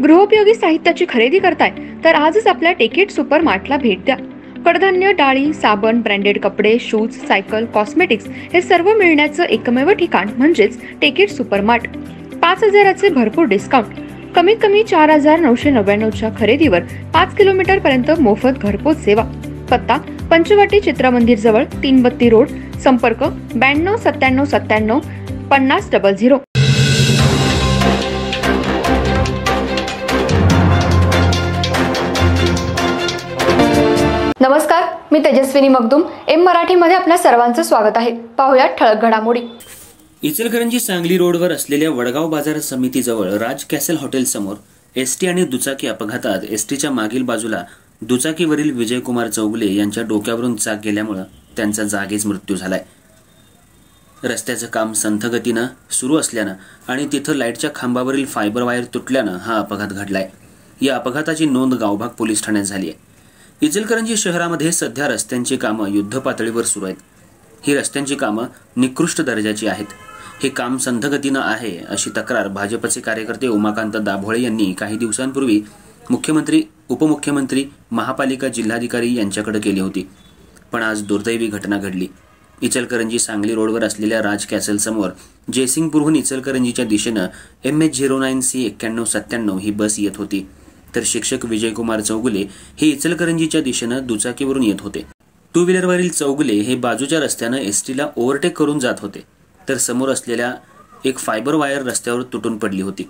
गृहोपयोगी साहित्याची खरेदी करताय तर आजच आपल्या टेकेट सुपर मार्टला भेट द्या। कडधान्य, डाळी, साबण, ब्रँडेड कपडे, शूज, सायकल, कॉस्मेटिक्स हे सर्व मिळण्याचं एकमेव ठिकाण म्हणजेच टेकेट सुपर मार्ट। 5,000चे भरपूर डिस्काउंट, कमीत कमी 4,999च्या खरेदीवर 5 किलोमीटर पर्यंत मोफत घरपोच सेवा। पत्ता पंचवटी चित्रमंदिर जवळ, 3 बत्ती रोड। संपर्क 92 97 97 50 00। नमस्कार, मी तेजस्विनी मगदूम। एम मराठीमध्ये आपल्या सर्वांचं स्वागत आहे। पाहूया ठळक घडामोडी। इचलकरंजी सांगली रोडवर असलेल्या वडगाव बाजार समितीजवळ राज कॅसल हॉटेल समोर एसटी आणि दुचाकी अपघातात एसटीच्या मागील बाजूला दुचाकीवरील विजयकुमार चौगुले यांच्या डोक्यावरून चाक गेल्यामुळे त्यांचा जागीच मृत्यू झालाय। रस्त्याचं काम संथ गतीनं सुरू असल्यानं आणि तिथं लाईटच्या खांबावरील फायबर वायर तुटल्यानं हा अपघात घडलाय। या अपघाताची नोंद गावभाग पोलीस ठाण्यात झाली आहे। इचलकरंजी शहरामध्ये सध्या रस्त्यांची कामं युद्ध पातळीवर सुरू आहेत। ही रस्त्यांची कामं निकृष्ट दर्जाची आहेत। हे काम संथ गतीनं आहे अशी तक्रार भाजपचे कार्यकर्ते उमाकांत दाभोळे यांनी काही दिवसांपूर्वी मुख्यमंत्री, उपमुख्यमंत्री, महापालिका, जिल्हाधिकारी यांच्याकडे केली होती। पण आज दुर्दैवी घटना घडली। इचलकरंजी सांगली रोडवर असलेल्या राज कॅसल समोर जयसिंगपूरहून इचलकरंजीच्या दिशेनं MH09C9197 ही बस येत होती, तर शिक्षक विजयकुमार चौगुले हे इचलकरंजीच्या दिशेनं दुचाकीवरून येत होते। टू व्हीलरवरील चौगुले हे बाजूच्या रस्त्यानं एसटीला ओव्हरटेक करून जात होते, तर समोर असलेल्या एक फायबर वायर रस्त्यावर तुटून पडली होती।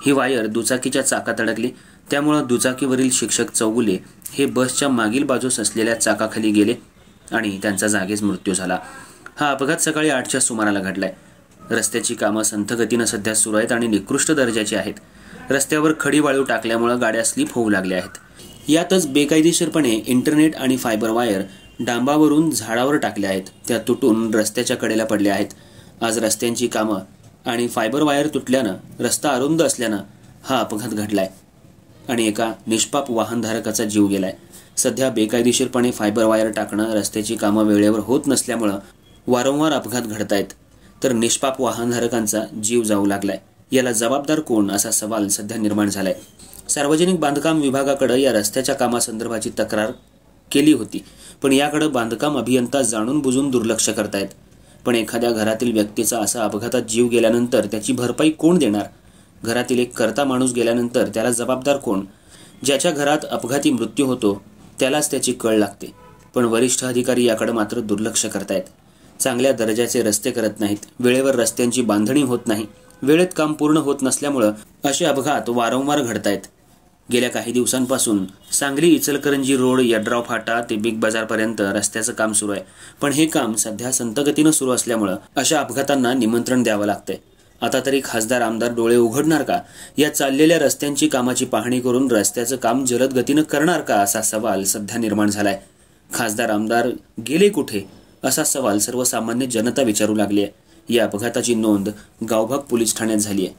ही वायर दुचाकीच्या चाकात अडकली, त्यामुळे दुचाकीवरील शिक्षक चौगुले हे बसच्या मागील बाजूस असलेल्या चाकाखाली गेले आणि त्यांचा जागीच मृत्यू झाला। हा अपघात सकाळी 8च्या सुमाराला घडलाय। रस्त्याची कामं संथ गतीनं सध्या सुरू आहेत आणि निकृष्ट दर्जाची आहेत। रस्त्यावर खडी वाळू टाकल्यामुळे गाड्या स्लिप होऊ लागल्या आहेत। यातच बेकायदेशीरपणे इंटरनेट आणि फायबर वायर डांबावरून झाडावर टाकल्या आहेत, त्या तुटून रस्त्याच्या कडेला पडल्या आहेत। आज रस्त्यांची कामं आणि फायबर वायर तुटल्यानं रस्ता अरुंद असल्यानं हा अपघात घडलाय आणि एका निष्पाप वाहनधारकाचा जीव गेलाय। सध्या बेकायदेशीरपणे फायबर वायर टाकणं, रस्त्याची कामं वेळेवर होत नसल्यामुळे वारंवार अपघात घडतायत, तर निष्पाप वाहनधारकांचा जीव जाऊ लागलाय। याला जबाबदार कोण असा सवाल सध्या निर्माण झालाय। सार्वजनिक बांधकाम विभागाकडे या रस्त्याच्या कामासंदर्भाची तक्रार केली होती, पण याकडे बांधकाम अभियंता जाणून बुजून दुर्लक्ष करतायत। पण एखाद्या घरातील व्यक्तीचा असा अपघातात जीव गेल्यानंतर त्याची भरपाई कोण देणार? घरातील एक कर्ता माणूस गेल्यानंतर त्याला जबाबदार कोण? ज्याच्या घरात अपघाती मृत्यू होतो त्यालाच त्याची कळ लागते, पण वरिष्ठ अधिकारी याकडे मात्र दुर्लक्ष करतायत। चांगल्या दर्जाचे रस्ते करत नाहीत, वेळेवर रस्त्यांची बांधणी होत नाही, वेळेत काम पूर्ण होत नसल्यामुळे असे अपघात वारंवार घडतायत। गेल्या काही दिवसांपासून सांगली इचलकरंजी रोड, यड्राव फाटा ते बिग बाजार पर्यंत रस्त्याचं काम सुरू आहे, पण हे काम सध्या संथ गतीनं सुरू असल्यामुळे अशा अपघातांना निमंत्रण द्यावं लागतंय। आता तरी खासदार, आमदार डोळे उघडणार का? या चाललेल्या रस्त्यांची कामाची पाहणी करून रस्त्याचं काम जलद गतीनं करणार का असा सवाल सध्या निर्माण झालाय। खासदार, आमदार गेले कुठे असा सवाल सर्वसामान्य जनता विचारू लागली आहे। या अपघाताची नोंद गावभाग पोलीस ठाण्यात झाली आहे।